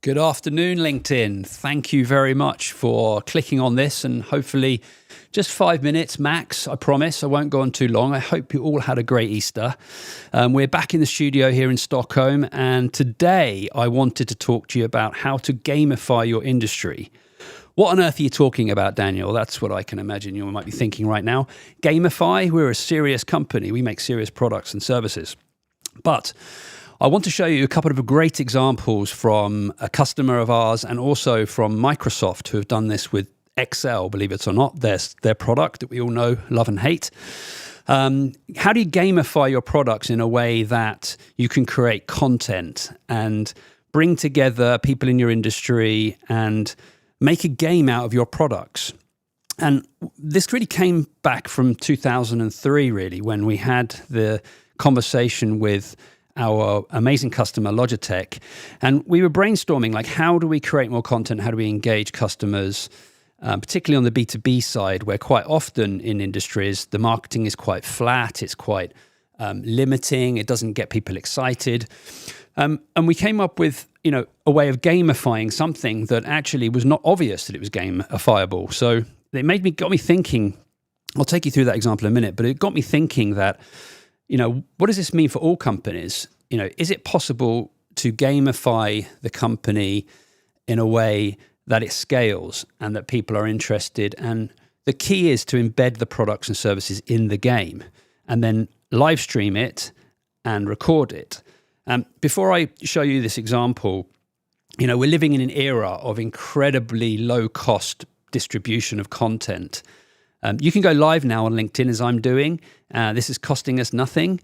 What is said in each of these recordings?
Good afternoon, LinkedIn. Thank you very much for clicking on this, and hopefully just 5 minutes max, I promise. I won't go on too long. I hope you all had a great Easter. We're back in the studio here in Stockholm, and today I wanted to talk to you about how to gamify your industry. What on earth are you talking about, Daniel? That's what I can imagine you might be thinking right now. Gamify, we're a serious company. We make serious products and services. But I want to show you a couple of great examples from a customer of ours and also from Microsoft, who have done this with Excel, believe it or not, their product that we all know, love and hate. How do you gamify your products in a way that you can create content and bring together people in your industry and make a game out of your products? And this really came back from 2003, really, when we had the conversation with our amazing customer, Logitech. And we were brainstorming, like, how do we create more content? How do we engage customers, particularly on the B2B side, where quite often in industries, the marketing is quite flat. It's quite limiting. It doesn't get people excited. And we came up with, a way of gamifying something that actually was not obvious that it was gamifiable. So it got me thinking. I'll take you through that example in a minute, but it got me thinking that, what does this mean for all companies? Is it possible to gamify the company in a way that it scales and that people are interested? And the key is to embed the products and services in the game and then live stream it and record it. Before I show you this example, we're living in an era of incredibly low cost distribution of content. You can go live now on LinkedIn, as I'm doing. This is costing us nothing.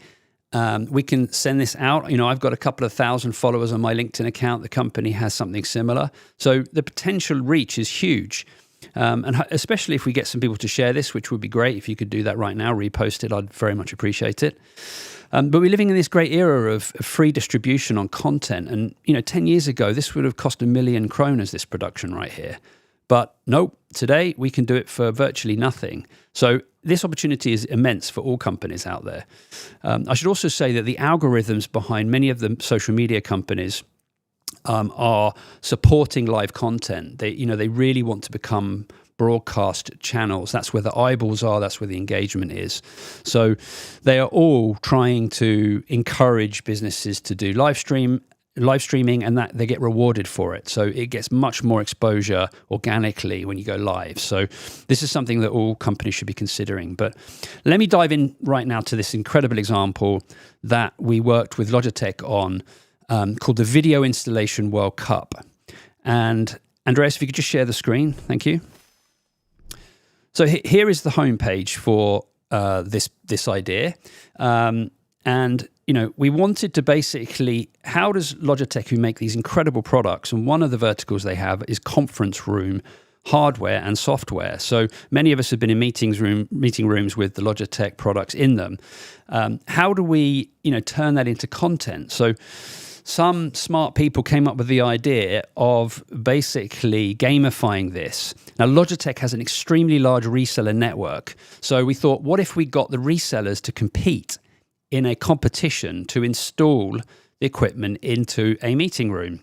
We can send this out. I've got a couple of thousand followers on my LinkedIn account. The company has something similar. So the potential reach is huge. And especially if we get some people to share this, which would be great. If you could do that right now, repost it, I'd very much appreciate it. But we're living in this great era of free distribution on content. And, 10 years ago, this would have cost 1 million kroners, this production right here. But no, today we can do it for virtually nothing. So this opportunity is immense for all companies out there. I should also say that the algorithms behind many of the social media companies are supporting live content. They really want to become broadcast channels. That's where the eyeballs are. That's where the engagement is. So they are all trying to encourage businesses to do live streaming, and that they get rewarded for it. So it gets much more exposure organically when you go live. So this is something that all companies should be considering. But let me dive in right now to this incredible example that we worked with Logitech on, called the Video Installation World Cup. And Andreas, if you could just share the screen. Thank you. So here is the homepage for this idea. And we wanted to basically, how does Logitech, who make these incredible products, and one of the verticals they have is conference room hardware and software. So many of us have been in meeting rooms with the Logitech products in them. How do we, turn that into content? So some smart people came up with the idea of basically gamifying this. Now, Logitech has an extremely large reseller network. So we thought, what if we got the resellers to compete in a competition to install the equipment into a meeting room?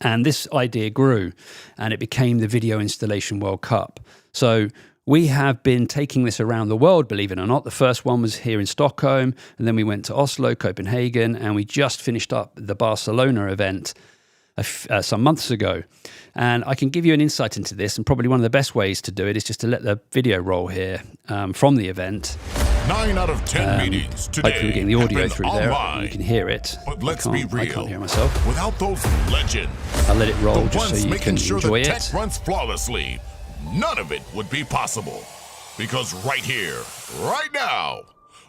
And this idea grew, and it became the Video Installation World Cup. So we have been taking this around the world, believe it or not. The first one was here in Stockholm, and then we went to Oslo, Copenhagen, and we just finished up the Barcelona event some months ago. And I can give you an insight into this, and probably one of the best ways to do it is just to let the video roll here from the event. 9 out of 10 meetings today. Hopefully we're getting the audio through online. there, and you can hear it. But let's be real. I can't hear myself. Without those legends, I'll let it roll the just so ones you making can sure enjoy the it. tech runs flawlessly, none of it would be possible. Because right here, right now,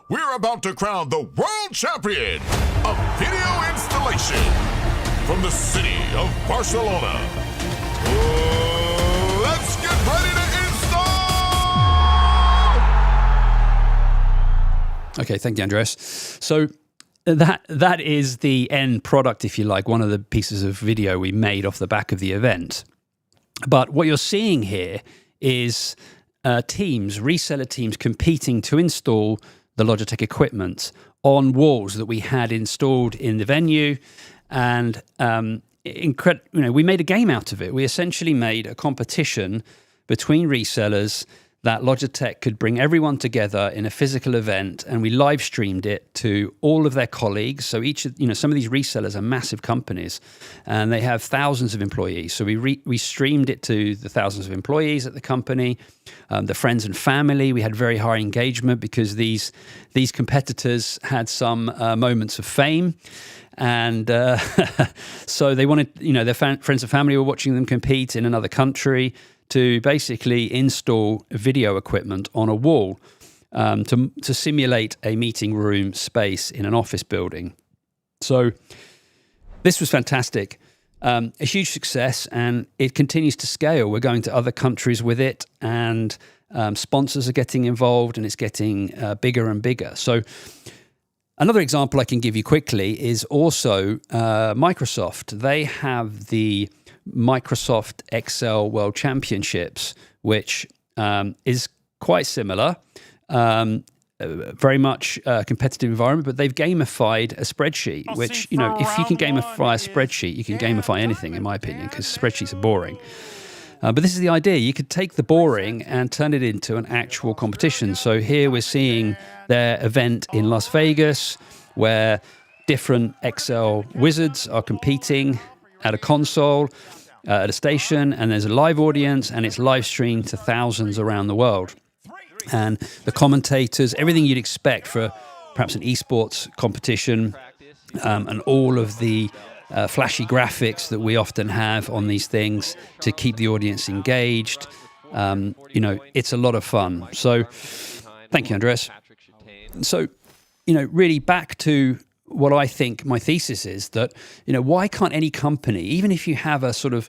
we're about to crown the world champion of video installation from the city of Barcelona. Let's get ready to install! Okay, thank you, Andreas. So that is the end product, if you like, one of the pieces of video we made off the back of the event. But what you're seeing here is reseller teams competing to install the Logitech equipment on walls that we had installed in the venue. And we made a game out of it. We essentially made a competition between resellers that Logitech could bring everyone together in a physical event, and we live streamed it to all of their colleagues. So some of these resellers are massive companies, and they have thousands of employees. So we streamed it to the thousands of employees at the company, the friends and family. We had very high engagement because these competitors had some moments of fame. And so they wanted, their friends and family were watching them compete in another country to basically install video equipment on a wall to simulate a meeting room space in an office building. So this was fantastic. A huge success, and it continues to scale. We're going to other countries with it, and sponsors are getting involved, and it's getting bigger and bigger. So another example I can give you quickly is also Microsoft. They have the Microsoft Excel World Championships, which is quite similar, very much a competitive environment, but they've gamified a spreadsheet, which, if you can gamify a spreadsheet, you can gamify anything, in my opinion, because spreadsheets are boring. But this is the idea. You could take the boring and turn it into an actual competition. So here we're seeing their event in Las Vegas, where different Excel wizards are competing at a console, at a station, and there's a live audience, and it's live streamed to thousands around the world. And the commentators, everything you'd expect for perhaps an esports competition, and all of the flashy graphics that we often have on these things to keep the audience engaged. It's a lot of fun. So thank you, Andreas. So, really back to what I think my thesis is, that, why can't any company, even if you have a sort of,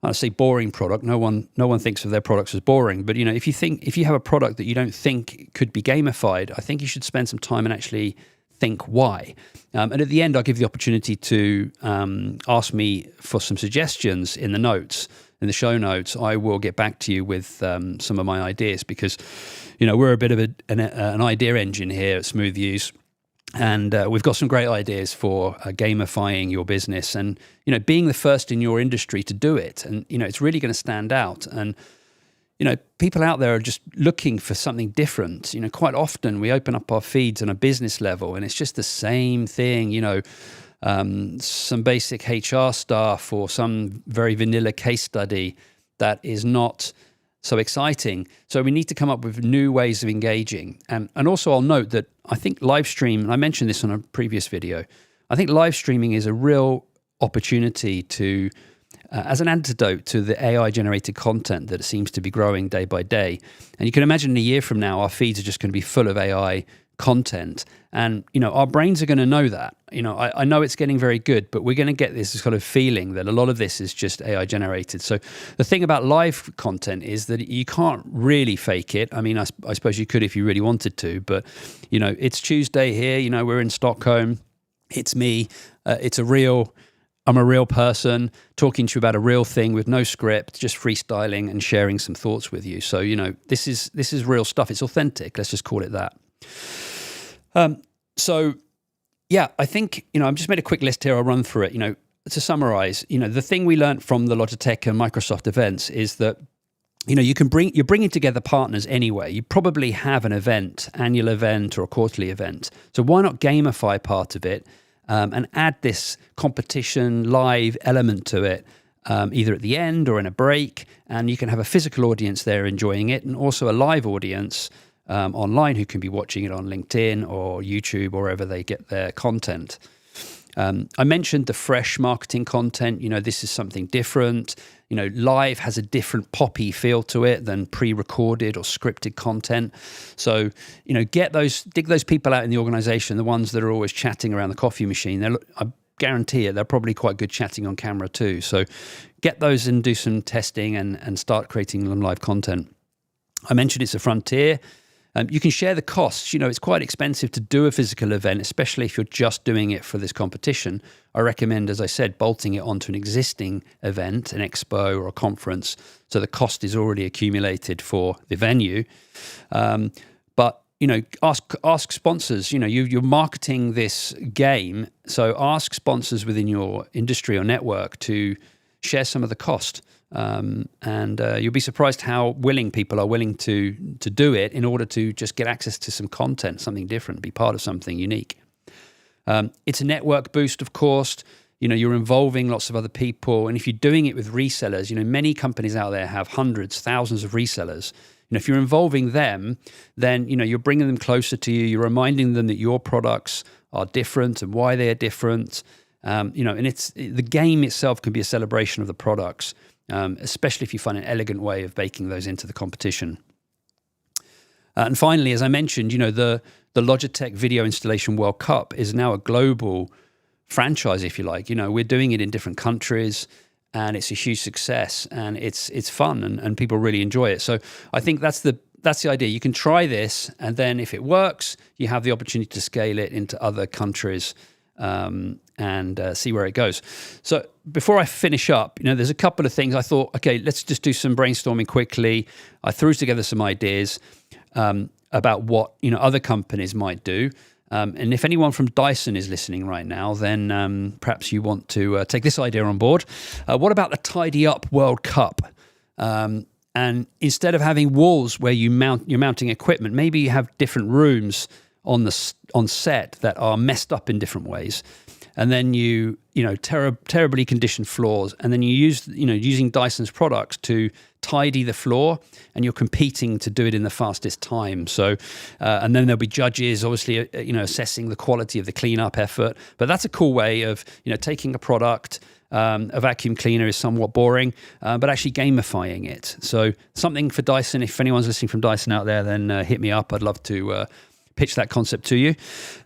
I'd say, boring product, no one thinks of their products as boring, but, if you have a product that you don't think could be gamified, I think you should spend some time and actually think why. And at the end, I'll give you the opportunity to ask me for some suggestions in the show notes. I will get back to you with some of my ideas, because, we're a bit of an idea engine here at Smooth Views. And we've got some great ideas for gamifying your business and, being the first in your industry to do it. And, it's really going to stand out. And, people out there are just looking for something different. Quite often we open up our feeds on a business level and it's just the same thing, some basic HR stuff or some very vanilla case study that is not so exciting. So we need to come up with new ways of engaging. And also I'll note that I think live stream, and I mentioned this on a previous video, I think live streaming is a real opportunity to, as an antidote to the AI-generated content that seems to be growing day by day. And you can imagine in a year from now, our feeds are just going to be full of AI content. And, our brains are going to know that. I know it's getting very good, but we're going to get this kind of feeling that a lot of this is just AI generated. So the thing about live content is that you can't really fake it. I mean, I suppose you could if you really wanted to, but, it's Tuesday here, we're in Stockholm. It's me. I'm a real person talking to you about a real thing with no script, just freestyling and sharing some thoughts with you. So, this is real stuff. It's authentic. Let's just call it that. So, yeah, I think, I've just made a quick list here. I'll run through it. To summarize, the thing we learned from the Logitech and Microsoft events is that, you're bringing together partners anyway. You probably have an event, annual event or a quarterly event. So why not gamify part of it and add this competition live element to it, either at the end or in a break, and you can have a physical audience there enjoying it and also a live audience online who can be watching it on LinkedIn or YouTube or wherever they get their content. I mentioned the fresh marketing content. This is something different. Live has a different poppy feel to it than pre-recorded or scripted content. So, dig those people out in the organization, the ones that are always chatting around the coffee machine. I guarantee it, they're probably quite good chatting on camera too. So get those and do some testing and start creating live content. I mentioned it's a frontier. You can share the costs. It's quite expensive to do a physical event, especially if you're just doing it for this competition. I recommend, as I said, bolting it onto an existing event, an expo or a conference, so the cost is already accumulated for the venue. But ask sponsors. You're marketing this game, so ask sponsors within your industry or network to share some of the cost. And you'll be surprised how willing people are to do it in order to just get access to some content, something different, be part of something unique. It's a network boost, of course. You're involving lots of other people. And if you're doing it with resellers, many companies out there have hundreds, thousands of resellers. If you're involving them, then, you're bringing them closer to you. You're reminding them that your products are different and why they are different. And the game itself can be a celebration of the products, especially if you find an elegant way of baking those into the competition. And finally, as I mentioned, the Logitech Video Installation World Cup is now a global franchise, if you like. We're doing it in different countries, and it's a huge success, and it's fun, and people really enjoy it. So I think that's the idea. You can try this, and then if it works, you have the opportunity to scale it into other countries and see where it goes. So before I finish up, there's a couple of things I thought, okay, let's just do some brainstorming quickly. I threw together some ideas about what other companies might do. And if anyone from Dyson is listening right now, then perhaps you want to take this idea on board. What about the Tidy Up World Cup? And instead of having walls where you're mounting equipment, maybe you have different rooms on set that are messed up in different ways. And then terribly conditioned floors, and then you use using Dyson's products to tidy the floor, and you're competing to do it in the fastest time. So, and then there'll be judges, obviously, assessing the quality of the cleanup effort. But that's a cool way of taking a product. A vacuum cleaner is somewhat boring, but actually gamifying it. So something for Dyson. If anyone's listening from Dyson out there, then hit me up. I'd love to pitch that concept to you.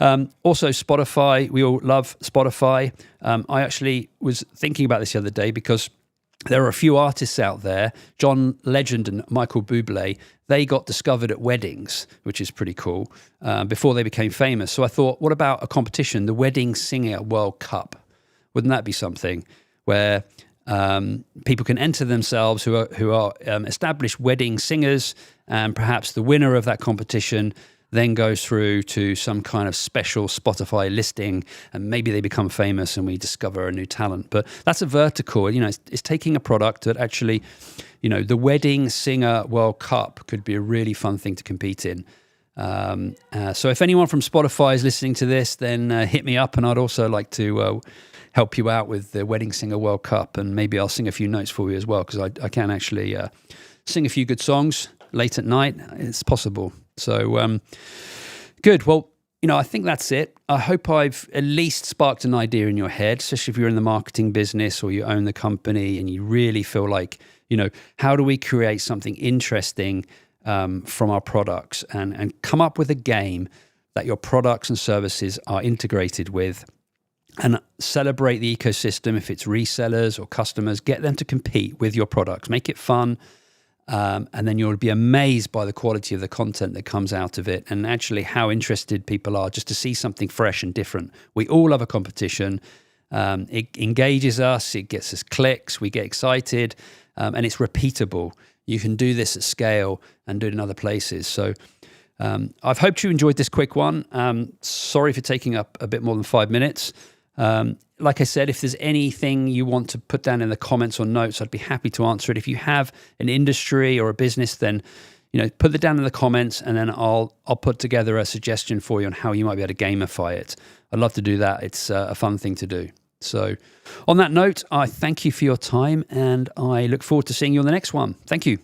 Also, Spotify. We all love Spotify. I actually was thinking about this the other day because there are a few artists out there, John Legend and Michael Bublé, they got discovered at weddings, which is pretty cool, before they became famous. So I thought, what about a competition, the Wedding Singer World Cup? Wouldn't that be something where people can enter themselves who are established wedding singers, and perhaps the winner of that competition then goes through to some kind of special Spotify listing, and maybe they become famous and we discover a new talent. But that's a vertical. It's taking a product that actually, the Wedding Singer World Cup could be a really fun thing to compete in. So if anyone from Spotify is listening to this, then hit me up, and I'd also like to help you out with the Wedding Singer World Cup, and maybe I'll sing a few notes for you as well, because I can actually sing a few good songs late at night. It's possible. So good. Well, I think that's it. I hope I've at least sparked an idea in your head, especially if you're in the marketing business or you own the company and you really feel like, how do we create something interesting from our products and come up with a game that your products and services are integrated with, and celebrate the ecosystem. If it's resellers or customers, get them to compete with your products, make it fun. And then you'll be amazed by the quality of the content that comes out of it, and actually how interested people are just to see something fresh and different. We all love a competition. It engages us. It gets us clicks. We get excited, and it's repeatable. You can do this at scale and do it in other places. So I've hoped you enjoyed this quick one. Sorry for taking up a bit more than 5 minutes. Like I said, if there's anything you want to put down in the comments or notes, I'd be happy to answer it. If you have an industry or a business, then put it down in the comments, and then I'll put together a suggestion for you on how you might be able to gamify it. I'd love to do that. It's a fun thing to do. So on that note, I thank you for your time, and I look forward to seeing you on the next one. Thank you.